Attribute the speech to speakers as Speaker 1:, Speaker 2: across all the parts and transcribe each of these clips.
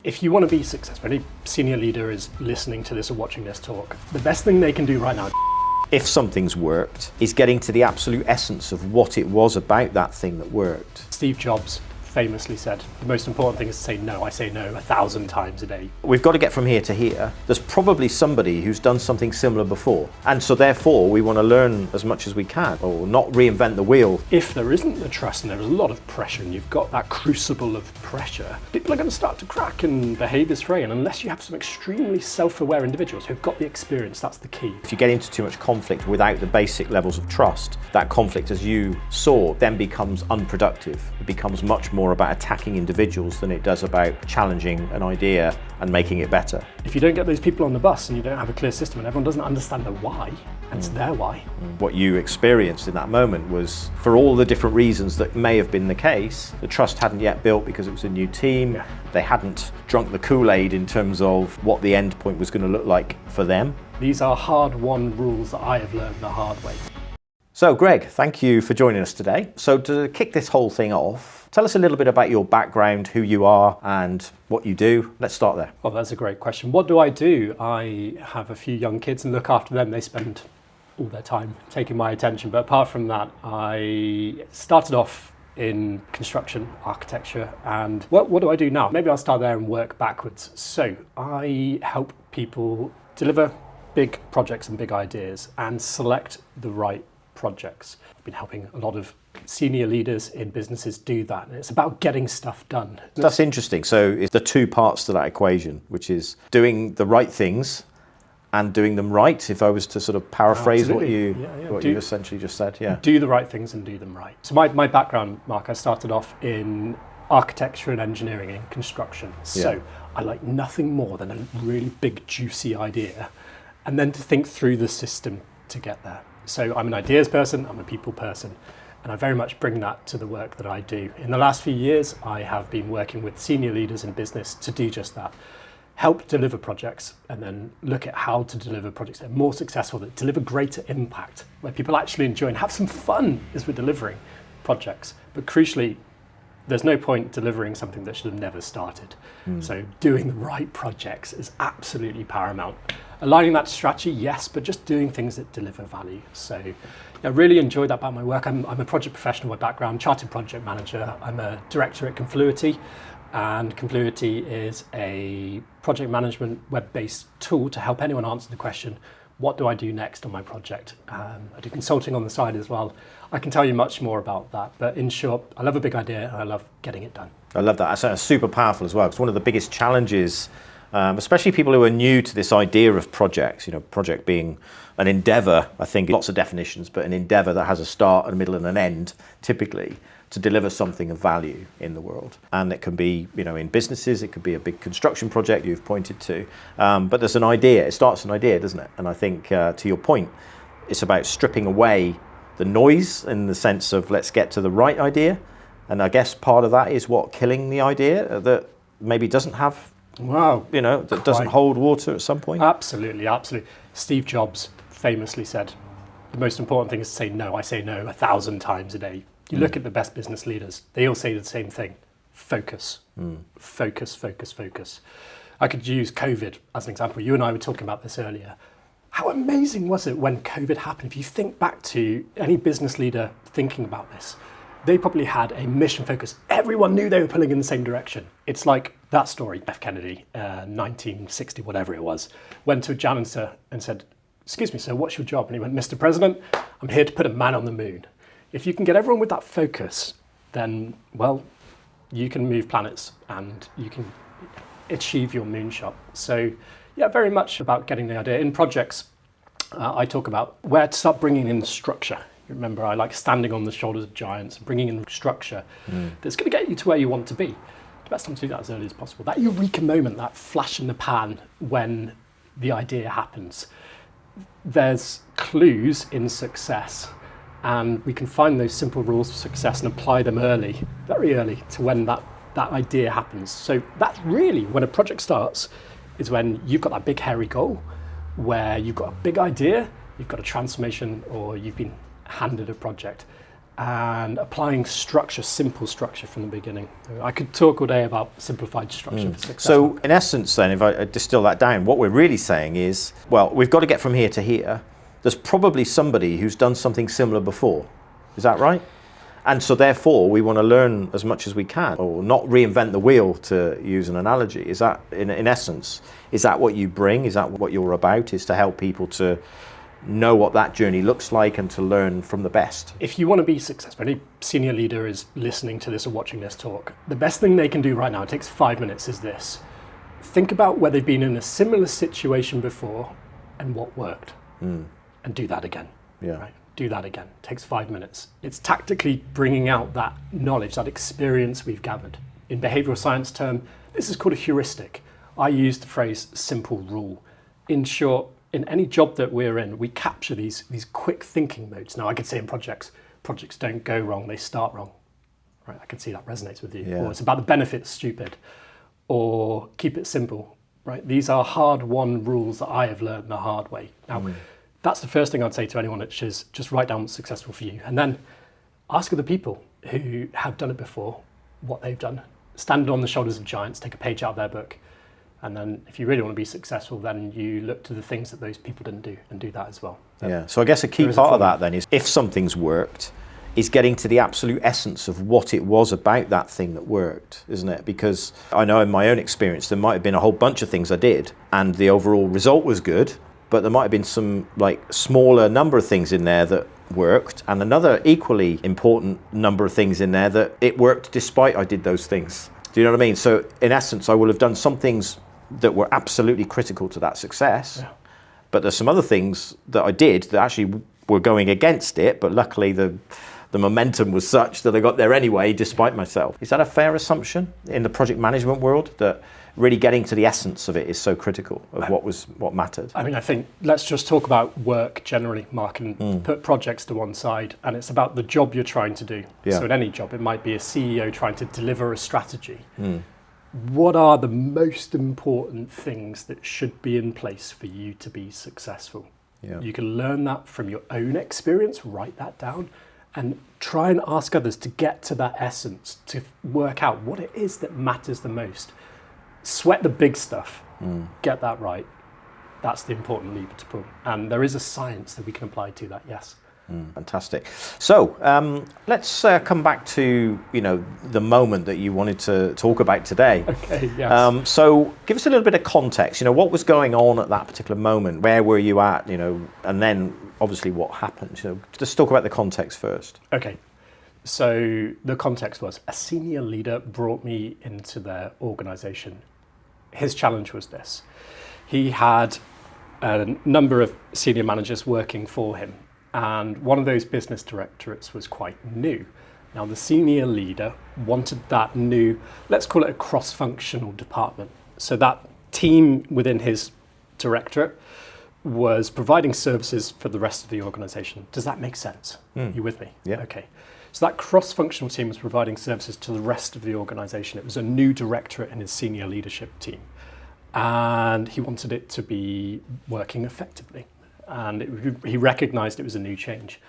Speaker 1: If you want to be successful, any senior leader is listening to this or watching this talk, the best thing they can do right now,
Speaker 2: if something's worked, is getting to the absolute essence of what it was about that thing that worked.
Speaker 1: Steve Jobs famously said, the most important thing is to say no. I say no 1,000 times a day.
Speaker 2: We've got to get from here to here. There's probably somebody who's done something similar before. And so therefore we want to learn as much as we can, or not reinvent the wheel.
Speaker 1: If there isn't the trust and there's a lot of pressure and you've got that crucible of pressure, people are going to start to crack and behave this way. And unless you have some extremely self-aware individuals who've got the experience, that's the key.
Speaker 2: If you get into too much conflict without the basic levels of trust, that conflict, as you saw, then becomes unproductive. It becomes much more about attacking individuals than it does about challenging an idea and making it better.
Speaker 1: If you don't get those people on the bus and you don't have a clear system and everyone doesn't understand the why, and it's their why.
Speaker 2: What you experienced in that moment was, for all the different reasons that may have been the case, the trust hadn't yet built because it was a new team.
Speaker 1: Yeah.
Speaker 2: They hadn't drunk the Kool-Aid in terms of what the end point was going to look like for them.
Speaker 1: These are hard-won rules that I have learned the hard way.
Speaker 2: So Greg, thank you for joining us today. So to kick this whole thing off, tell us a little bit about your background, who you are and what you do. Let's start there.
Speaker 1: Well, that's a great question. What do I do? I have a few young kids and look after them. They spend all their time taking my attention. But apart from that, I started off in construction, architecture, and what do I do now? Maybe I'll start there and work backwards. So I help people deliver big projects and big ideas and select the right projects. I've been helping a lot of senior leaders in businesses do that. And it's about getting stuff done.
Speaker 2: That's interesting. So it's the two parts to that equation, which is doing the right things and doing them right, if I was to sort of paraphrase what you essentially just said. Yeah.
Speaker 1: Do the right things and do them right. So my background, Mark, I started off in architecture and engineering and construction. So I like nothing more than a really big, juicy idea and then to think through the system to get there. So I'm an ideas person, I'm a people person, and I very much bring that to the work that I do. In the last few years, I have been working with senior leaders in business to do just that. Help deliver projects and then look at how to deliver projects that are more successful, that deliver greater impact, where people actually enjoy and have some fun as we're delivering projects. But crucially, there's no point delivering something that should have never started. So doing the right projects is absolutely paramount. Aligning that strategy, yes, but just doing things that deliver value. So I really enjoy that about my work. I'm a project professional by background, chartered project manager. I'm a director at Confluity, and Confluity is a project management web-based tool to help anyone answer the question, what do I do next on my project? I do consulting on the side as well. I can tell you much more about that, but in short, I love a big idea and I love getting it done.
Speaker 2: I love that. That's super powerful as well, because one of the biggest challenges, especially people who are new to this idea of projects, project being an endeavor, I think lots of definitions, but an endeavor that has a start, a middle and an end, typically, to deliver something of value in the world. And it can be, in businesses, it could be a big construction project you've pointed to, but there's an idea, it starts an idea, doesn't it? And I think to your point, it's about stripping away the noise in the sense of let's get to the right idea. And I guess part of that is killing the idea that maybe doesn't have, that doesn't hold water at some point.
Speaker 1: Absolutely. Steve Jobs famously said, the most important thing is to say no. I say no 1,000 times a day. You look at the best business leaders, they all say the same thing. Focus. Focus. I could use COVID as an example. You and I were talking about this earlier. How amazing was it when COVID happened? If you think back to any business leader thinking about this, they probably had a mission focus. Everyone knew they were pulling in the same direction. It's like that story, F. Kennedy, 1960, whatever it was, went to a janitor and said, "Excuse me, sir, what's your job?" And he went, "Mr. President, I'm here to put a man on the moon." If you can get everyone with that focus, then, you can move planets and you can achieve your moonshot. So, very much about getting the idea. In projects, I talk about where to start bringing in structure. Remember, I like standing on the shoulders of giants, bringing in structure that's going to get you to where you want to be. The best time to do that as early as possible. That eureka moment, that flash in the pan when the idea happens. There's clues in success, and we can find those simple rules of success and apply them early, very early, to when that idea happens. So that's really when a project starts, is when you've got that big hairy goal, where you've got a big idea, you've got a transformation, or you've been handed a project, and applying structure, simple structure from the beginning. I could talk all day about simplified structure for success.
Speaker 2: So in essence then, if I distill that down, what we're really saying is, well, we've got to get from here to here. There's probably somebody who's done something similar before. Is that right? And so therefore we want to learn as much as we can, or not reinvent the wheel, to use an analogy. Is that, in essence, is that what you bring? Is that what you're about, is to help people to know what that journey looks like and to learn from the best?
Speaker 1: If you want to be successful, any senior leader is listening to this or watching this talk, the best thing they can do right now, it takes 5 minutes, is this. Think about where they've been in a similar situation before and what worked. And do that again.
Speaker 2: Yeah.
Speaker 1: Right? Do that again. It takes 5 minutes. It's tactically bringing out that knowledge, that experience we've gathered. In behavioral science term, this is called a heuristic. I use the phrase simple rule. In short, in any job that we're in, we capture these quick thinking modes. Now, I could say in projects don't go wrong, they start wrong. Right? I can see that resonates with you.
Speaker 2: Yeah.
Speaker 1: Or it's about the benefits, stupid. Or keep it simple. Right? These are hard-won rules that I have learned the hard way. Now, that's the first thing I'd say to anyone, which is just write down what's successful for you. And then ask other people who have done it before what they've done. Stand on the shoulders of giants, take a page out of their book. And then if you really want to be successful, then you look to the things that those people didn't do and do that as well.
Speaker 2: Yeah. So I guess a key part of that then is, if something's worked, is getting to the absolute essence of what it was about that thing that worked, isn't it? Because I know in my own experience, there might have been a whole bunch of things I did and the overall result was good, but there might have been some like smaller number of things in there that worked, and another equally important number of things in there that it worked despite I did those things. Do you know what I mean? So in essence, I will have done some things that were absolutely critical to that success, but there's some other things that I did that actually were going against it, but luckily the momentum was such that I got there anyway, despite myself. Is that a fair assumption in the project management world, that really getting to the essence of it is so critical of what mattered?
Speaker 1: I mean, I think let's just talk about work generally, Mark, and put projects to one side, and it's about the job you're trying to do.
Speaker 2: Yeah.
Speaker 1: So in any job, it might be a CEO trying to deliver a strategy. What are the most important things that should be in place for you to be successful?
Speaker 2: Yeah.
Speaker 1: You can learn that from your own experience, write that down, and try and ask others to get to that essence, to work out what it is that matters the most. Sweat the big stuff, get that right. That's the important lever to pull. And there is a science that we can apply to that, yes.
Speaker 2: Fantastic. So let's come back to the moment that you wanted to talk about today.
Speaker 1: Okay, yes.
Speaker 2: So give us a little bit of context. What was going on at that particular moment? Where were you at? And then obviously what happened. Just talk about the context first.
Speaker 1: Okay. So the context was a senior leader brought me into their organization. His challenge was this. He had a number of senior managers working for him, and one of those business directorates was quite new. Now the senior leader wanted that new, let's call it a cross-functional department. So that team within his directorate was providing services for the rest of the organization. Does that make sense? You with me?
Speaker 2: Yeah.
Speaker 1: Okay. So that cross-functional team was providing services to the rest of the organization. It was a new directorate in his senior leadership team. And he wanted it to be working effectively. And he recognized it was a new change.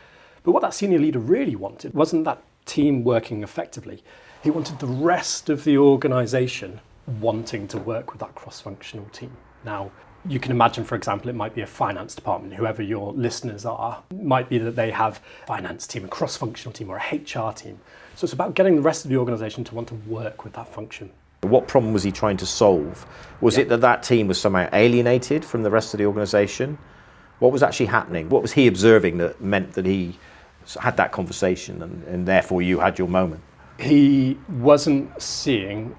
Speaker 1: But what that senior leader really wanted wasn't that team working effectively. He wanted the rest of the organization wanting to work with that cross-functional team. Now, you can imagine, for example, it might be a finance department, whoever your listeners are. It might be that they have a finance team, a cross-functional team, or a HR team. So it's about getting the rest of the organization to want to work with that function.
Speaker 2: What problem was he trying to solve? Was it that team was somehow alienated from the rest of the organization? What was actually happening? What was he observing that meant that he had that conversation and therefore you had your moment?
Speaker 1: He wasn't seeing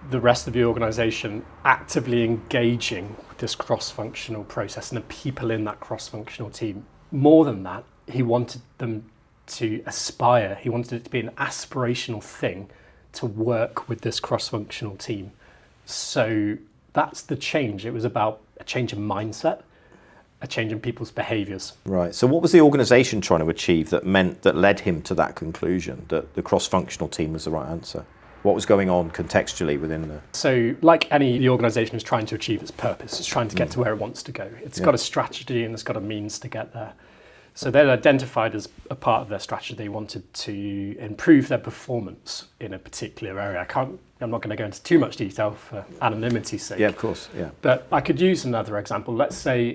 Speaker 1: the rest of the organization actively engaging with this cross-functional process and the people in that cross-functional team. More than that, he wanted them to aspire. He wanted it to be an aspirational thing to work with this cross-functional team. So that's the change. It was about a change in mindset, a change in people's behaviors.
Speaker 2: Right. So what was the organization trying to achieve that led him to that conclusion that the cross-functional team was the right answer? What was going on contextually within the...
Speaker 1: So like the organization is trying to achieve its purpose, it's trying to get to where it wants to go. It's got a strategy and it's got a means to get there. So they'd identified as a part of their strategy they wanted to improve their performance in a particular area. I'm not going to go into too much detail for anonymity's sake.
Speaker 2: Yeah, of course, yeah.
Speaker 1: But I could use another example. Let's just say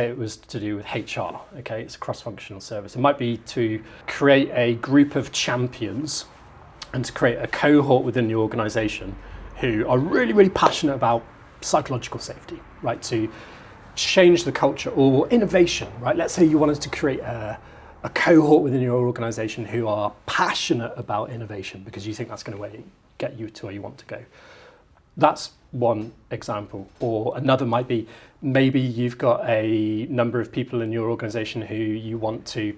Speaker 1: it was to do with HR, okay? It's a cross-functional service. It might be to create a group of champions and to create a cohort within the organisation who are really, really passionate about psychological safety, right? To change the culture, or innovation, right? Let's say you wanted to create a cohort within your organisation who are passionate about innovation because you think that's going to get you to where you want to go. That's one example. Or another might be, maybe you've got a number of people in your organisation who you want to,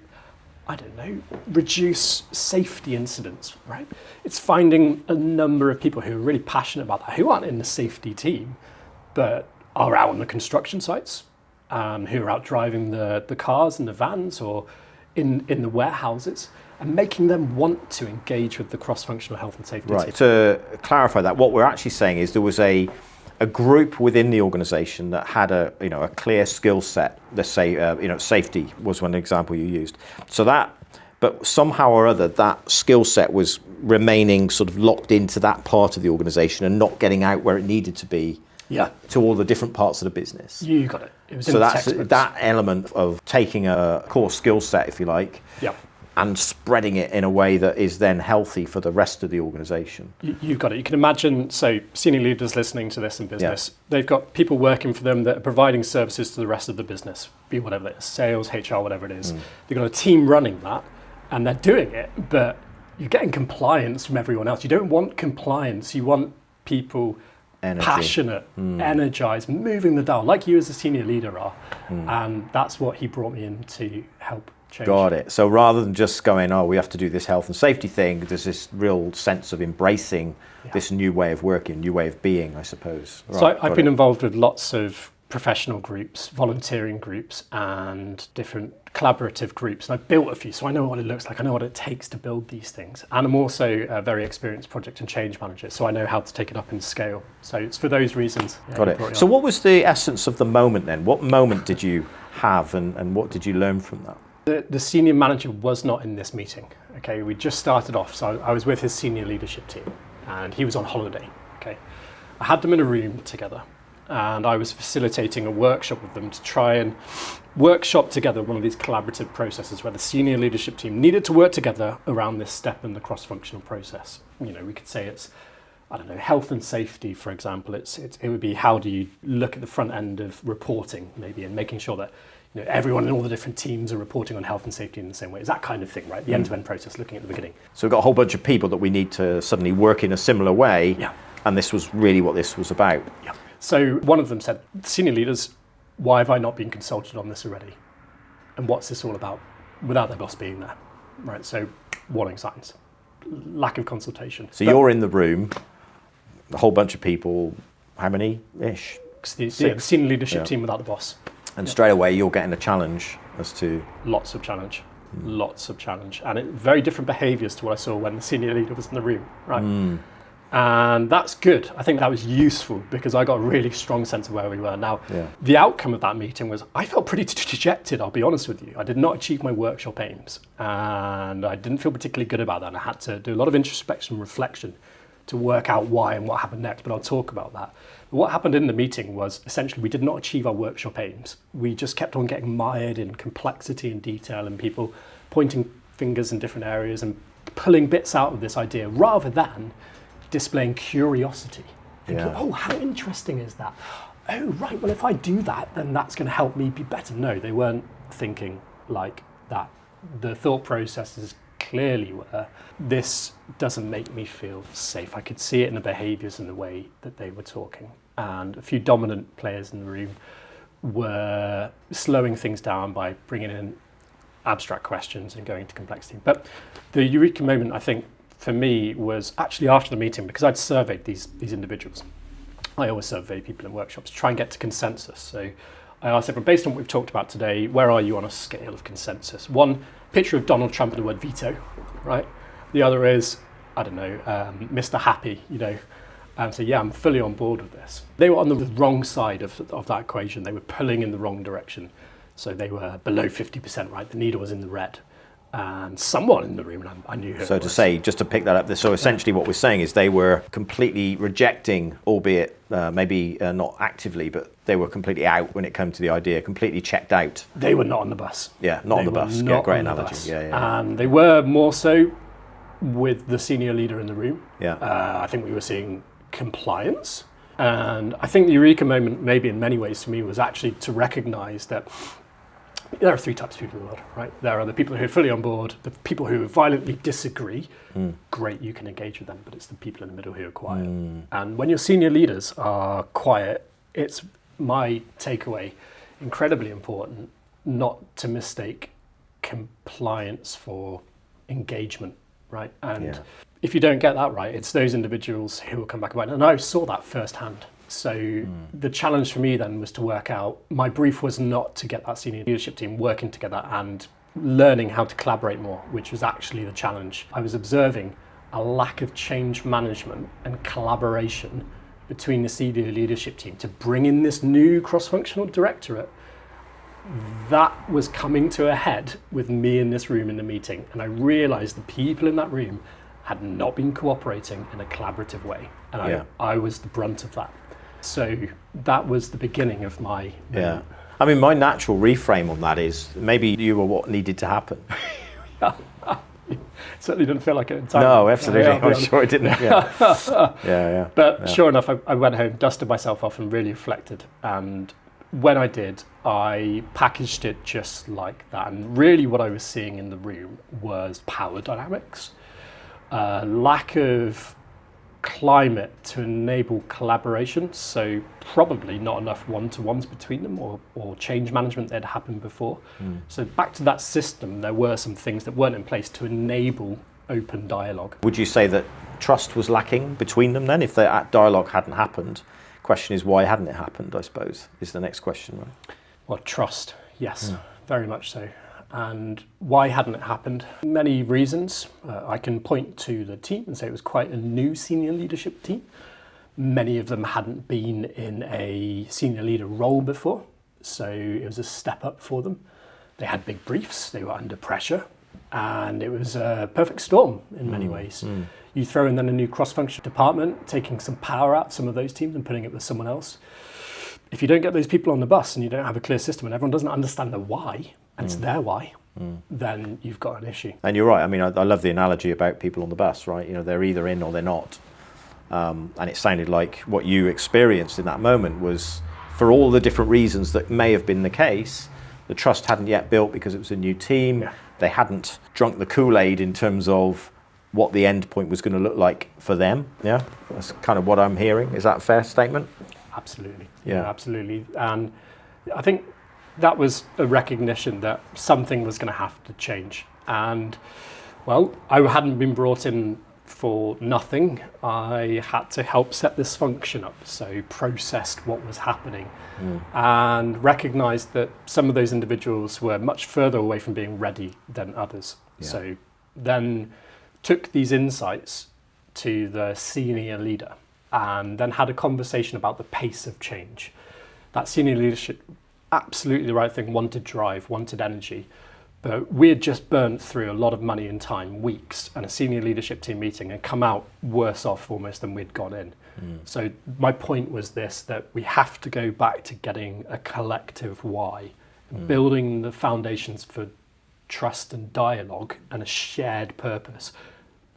Speaker 1: I don't know, reduce safety incidents, right? It's finding a number of people who are really passionate about that, who aren't in the safety team, but are out on the construction sites, who are out driving the cars and the vans, or in the warehouses, and making them want to engage with the cross-functional health and safety
Speaker 2: Right.
Speaker 1: team.
Speaker 2: To clarify that, what we're actually saying is there was a group within the organisation that had a clear skill set. Let's say safety was one example you used. So that, but somehow or other, that skill set was remaining sort of locked into that part of the organisation and not getting out where it needed to be.
Speaker 1: Yeah.
Speaker 2: To all the different parts of the business.
Speaker 1: You got it. It was
Speaker 2: So
Speaker 1: in the
Speaker 2: that's
Speaker 1: textbooks.
Speaker 2: that element of taking a core skill set, if you like,
Speaker 1: Yeah.
Speaker 2: and spreading it in a way that is then healthy for the rest of the organisation.
Speaker 1: You've got it. You can imagine, so senior leaders listening to this in business, they've got people working for them that are providing services to the rest of the business, be whatever it is, sales, HR, whatever it is. They've got a team running that, and they're doing it, but you're getting compliance from everyone else. You don't want compliance. You want people
Speaker 2: Energy.
Speaker 1: passionate, energized, moving the dial, like you as a senior leader are. And that's what he brought me in to help change.
Speaker 2: Got it. So rather than just going, oh, we have to do this health and safety thing, there's this real sense of embracing this new way of working, new way of being, I suppose.
Speaker 1: So I've been involved with lots of professional groups, volunteering groups, and different collaborative groups. And I've built a few, so I know what it looks like. I know what it takes to build these things. And I'm also a very experienced project and change manager, so I know how to take it up in scale. So it's for those reasons.
Speaker 2: Got
Speaker 1: you brought
Speaker 2: it. So
Speaker 1: up.
Speaker 2: what was the essence of the moment then? What moment did you have, and what did you learn from that?
Speaker 1: The senior manager was not in this meeting. Okay, we just started off, so I was with his senior leadership team, and he was on holiday. Okay, I had them in a room together, and I was facilitating a workshop with them to try and workshop together one of these collaborative processes where the senior leadership team needed to work together around this step in the cross-functional process. You know, we could say it's, I don't know, health and safety, for example. It would be, how do you look at the front end of reporting, maybe, and making sure that everyone in all the different teams are reporting on health and safety in the same way. It's that kind of thing, right? The end-to-end process, looking at the beginning.
Speaker 2: So we've got a whole bunch of people that we need to suddenly work in a similar way,
Speaker 1: Yeah.
Speaker 2: and this was really what this was about.
Speaker 1: Yeah. So one of them said, senior leaders, why have I not been consulted on this already? And what's this all about without their boss being there? Right, so warning signs, lack of consultation.
Speaker 2: So you're in the room, a whole bunch of people, how many-ish?
Speaker 1: The
Speaker 2: Six.
Speaker 1: senior leadership
Speaker 2: Yeah.
Speaker 1: team without the boss.
Speaker 2: And straight away you're getting a challenge as to...
Speaker 1: Lots of challenge. And very different behaviours to what I saw when the senior leader was in the room, right? And that's good. I think that was useful because I got a really strong sense of where we were. Now, the outcome of that meeting was I felt pretty dejected, I'll be honest with you. I did not achieve my workshop aims, and I didn't feel particularly good about that. And I had to do a lot of introspection and reflection to work out why and what happened next, but I'll talk about that. But what happened in the meeting was essentially we did not achieve our workshop aims. We just kept on getting mired in complexity and detail and people pointing fingers in different areas and pulling bits out of this idea rather than displaying curiosity. Thinking, oh, how interesting is that? Oh, right, well, if I do that, then that's going to help me be better. No, they weren't thinking like that. The thought processes clearly were, this doesn't make me feel safe. I could see it in the behaviours and the way that they were talking. And a few dominant players in the room were slowing things down by bringing in abstract questions and going to complexity. But the eureka moment, I think, for me was actually after the meeting, because I'd surveyed these individuals. I always survey people in workshops to try and get to consensus. So I asked everyone, based on what we've talked about today, where are you on a scale of consensus? One, picture of Donald Trump and the word veto, right? The other is, I don't know, Mr. Happy, so yeah, I'm fully on board with this. They were on the wrong side of that equation. They were pulling in the wrong direction. So they were below 50%, right? The needle was in the red. And someone in the room, and I knew who
Speaker 2: So
Speaker 1: it
Speaker 2: to
Speaker 1: was.
Speaker 2: say, just to pick that up, so essentially what we're saying is they were completely rejecting, albeit maybe not actively, but they were completely out when it came to the idea, completely checked out.
Speaker 1: They were not on the bus.
Speaker 2: Yeah, not on the bus. Yeah, great analogy. Yeah.
Speaker 1: And they were more so with the senior leader in the room.
Speaker 2: Yeah.
Speaker 1: I think we were seeing compliance. And I think the eureka moment, maybe in many ways for me, was actually to recognize that there are three types of people in the world, right? There are the people who are fully on board, the people who violently disagree. Great, you can engage with them, but it's the people in the middle who are quiet. And when your senior leaders are quiet, it's my takeaway, incredibly important not to mistake compliance for engagement, right? And if you don't get that right, it's those individuals who will come back about it. And I saw that firsthand. So the challenge for me then was to work out, my brief was not to get that senior leadership team working together and learning how to collaborate more, which was actually the challenge. I was observing a lack of change management and collaboration between the senior leadership team to bring in this new cross-functional directorate. That was coming to a head with me in this room in the meeting. And I realized the people in that room had not been cooperating in a collaborative way. And I was the brunt of that. So that was the beginning of my
Speaker 2: Yeah. I mean, my natural reframe on that is maybe you were what needed to happen.
Speaker 1: It certainly didn't feel like it at the time.
Speaker 2: No, absolutely. I'm sure it didn't. Yeah.
Speaker 1: But sure enough, I went home, dusted myself off and really reflected. And when I did, I packaged it just like that. And really what I was seeing in the room was power dynamics, lack of climate to enable collaboration, so probably not enough one-to-ones between them or change management that had happened before. So back to that system, there were some things that weren't in place to enable open dialogue.
Speaker 2: Would you say that trust was lacking between them then? If that dialogue hadn't happened, question is why hadn't it happened, I suppose, is the next question, right?
Speaker 1: Well, trust, yes, very much so. And why hadn't it happened? Many reasons. I can point to the team and say it was quite a new senior leadership team. Many of them hadn't been in a senior leader role before, so it was a step up for them. They had big briefs, they were under pressure, and it was a perfect storm in many ways. You throw in then a new cross-functional department, taking some power out of some of those teams and putting it with someone else. If you don't get those people on the bus and you don't have a clear system and everyone doesn't understand the why, and it's their why, then you've got an issue.
Speaker 2: And you're right. I mean, I love the analogy about people on the bus, right? You know, they're either in or they're not. And it sounded like what you experienced in that moment was, for all the different reasons that may have been the case, the trust hadn't yet built because it was a new team.
Speaker 1: Yeah.
Speaker 2: They hadn't drunk the Kool-Aid in terms of what the end point was going to look like for them. Yeah, that's kind of what I'm hearing. Is that a fair statement?
Speaker 1: Absolutely.
Speaker 2: Yeah.
Speaker 1: Absolutely. And I think that was a recognition that something was going to have to change. And, well, I hadn't been brought in for nothing. I had to help set this function up, so processed what was happening and recognized that some of those individuals were much further away from being ready than others.
Speaker 2: Yeah.
Speaker 1: So then took these insights to the senior leader and then had a conversation about the pace of change. That senior leadership, absolutely the right thing, wanted drive, wanted energy, but we had just burnt through a lot of money and time, weeks, and a senior leadership team meeting and come out worse off almost than we'd gone in. So my point was this, that we have to go back to getting a collective why, building the foundations for trust and dialogue and a shared purpose.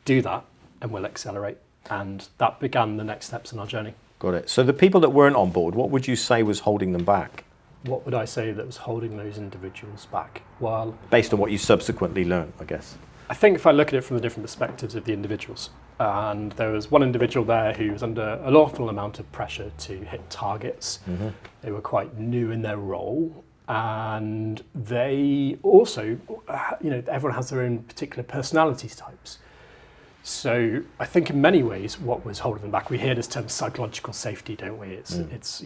Speaker 1: Do that and we'll accelerate. And that began the next steps in our journey.
Speaker 2: Got it. So the people that weren't on board, what would you say was holding them back?
Speaker 1: What would I say that was holding those individuals back? Well,
Speaker 2: Based on what you subsequently learned, I guess.
Speaker 1: I think if I look at it from the different perspectives of the individuals, and there was one individual there who was under an awful amount of pressure to hit targets. They were quite new in their role, and they also, everyone has their own particular personality types. So I think in many ways what was holding them back, we hear this term psychological safety, don't we? It's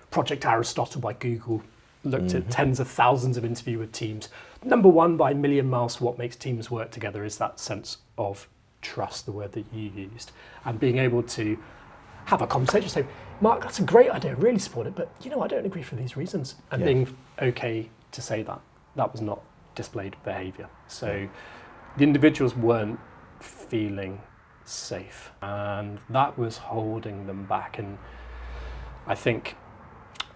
Speaker 1: Project Aristotle by Google looked at tens of thousands of interview with teams. Number one by a million miles for what makes teams work together is that sense of trust, the word that you used, and being able to have a conversation, say, Mark, that's a great idea, really support it, but I don't agree for these reasons, and being okay to say that. That was not displayed behaviour. So the individuals weren't feeling safe, and that was holding them back. And I think,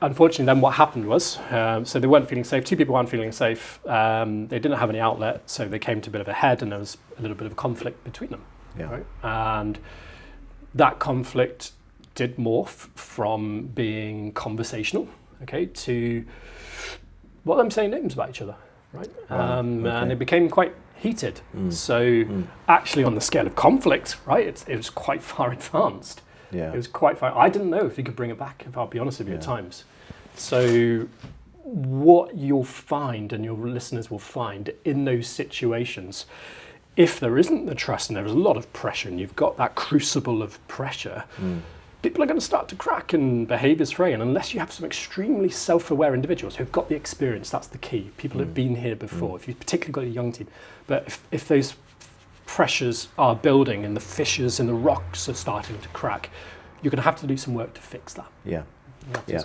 Speaker 1: unfortunately, then what happened was, so they weren't feeling safe. Two people weren't feeling safe. They didn't have any outlet, so they came to a bit of a head, and there was a little bit of conflict between them.
Speaker 2: Yeah.
Speaker 1: Right? And that conflict did morph from being conversational, okay, to them saying names about each other, right? And it became quite heated. So actually, on the scale of conflict, right, it was quite far advanced.
Speaker 2: Yeah.
Speaker 1: It was quite far. I didn't know if you could bring it back, if I'll be honest with you, at times. So what you'll find, and your listeners will find in those situations, if there isn't the trust and there is a lot of pressure and you've got that crucible of pressure, people are going to start to crack and behaviours fray. And unless you have some extremely self-aware individuals who've got the experience, that's the key. People have been here before, if you've particularly got a young team. But if those pressures are building and the fissures in the rocks are starting to crack, you're going to have to do some work to fix that.
Speaker 2: Yeah. Yeah.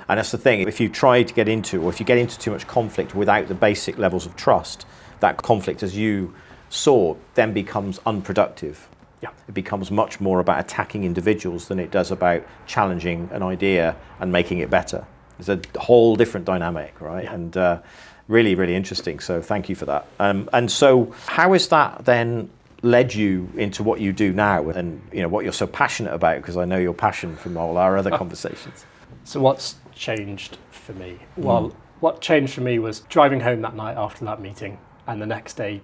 Speaker 2: And that's the thing, if you try to get into, or if you get into too much conflict without the basic levels of trust, that conflict, as you saw, then becomes unproductive.
Speaker 1: Yeah.
Speaker 2: It becomes much more about attacking individuals than it does about challenging an idea and making it better. It's a whole different dynamic, right?
Speaker 1: Yeah.
Speaker 2: And really, really interesting. So thank you for that. And so how has that then led you into what you do now, and what you're so passionate about? Because I know your passion from all our other conversations.
Speaker 1: So what's changed for me? Well, what changed for me was driving home that night after that meeting, and the next day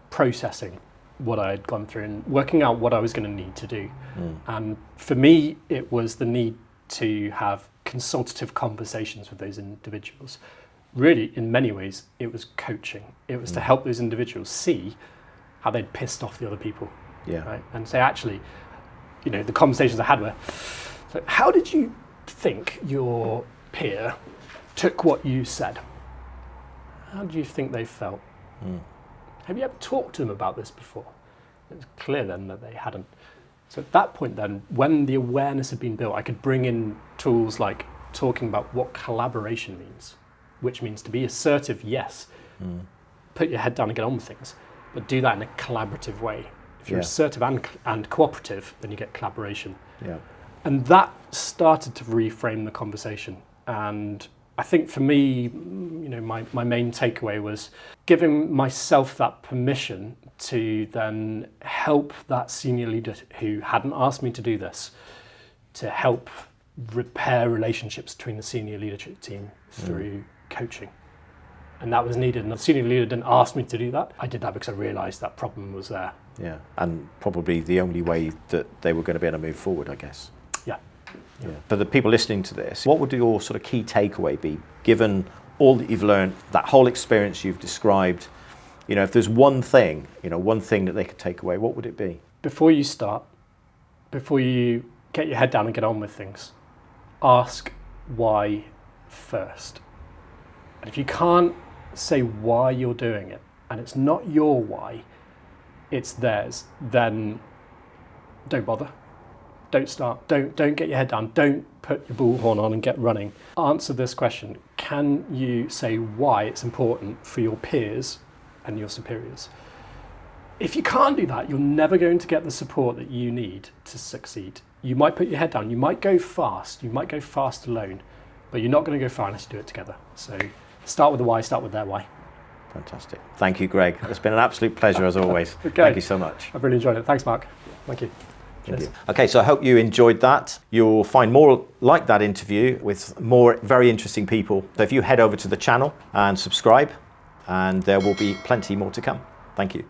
Speaker 1: processing what I had gone through and working out what I was going to need to do. And for me, it was the need to have consultative conversations with those individuals. Really, in many ways, it was coaching. It was to help those individuals see how they'd pissed off the other people.
Speaker 2: Yeah.
Speaker 1: Right? And say, actually, the conversations I had were, so how did you think your peer took what you said? How do you think they felt? Have you ever talked to them about this before? It was clear then that they hadn't. So at that point then, when the awareness had been built, I could bring in tools like talking about what collaboration means, which means to be assertive, yes, put your head down and get on with things, but do that in a collaborative way. If you're assertive and cooperative, then you get collaboration.
Speaker 2: Yeah.
Speaker 1: And that started to reframe the conversation. And I think for me, my main takeaway was giving myself that permission to then help that senior leader who hadn't asked me to do this, to help repair relationships between the senior leadership team through coaching. And that was needed. And the senior leader didn't ask me to do that. I did that because I realised that problem was there.
Speaker 2: Yeah. And probably the only way that they were going to be able to move forward, I guess. Yeah. For the people listening to this, what would your sort of key takeaway be, given all that you've learned, that whole experience you've described? If there's one thing that they could take away, what would it be? Before you start,
Speaker 1: before you get your head down and get on with things, ask why first. And if you can't say why you're doing it, and it's not your why, it's theirs, then don't bother. Don't start. Don't get your head down. Don't put your bullhorn on and get running. Answer this question. Can you say why it's important for your peers and your superiors? If you can't do that, you're never going to get the support that you need to succeed. You might put your head down. You might go fast. You might go fast alone, but you're not going to go far unless you do it together. So start with the why. Start with their why.
Speaker 2: Fantastic. Thank you, Greg. It's been an absolute pleasure as always.
Speaker 1: Okay.
Speaker 2: Thank you so much.
Speaker 1: I've really enjoyed it. Thanks, Mark. Thank you.
Speaker 2: Thank you. Okay, so I hope you enjoyed that. You'll find more like that interview with more very interesting people. So if you head over to the channel and subscribe, and there will be plenty more to come. Thank you.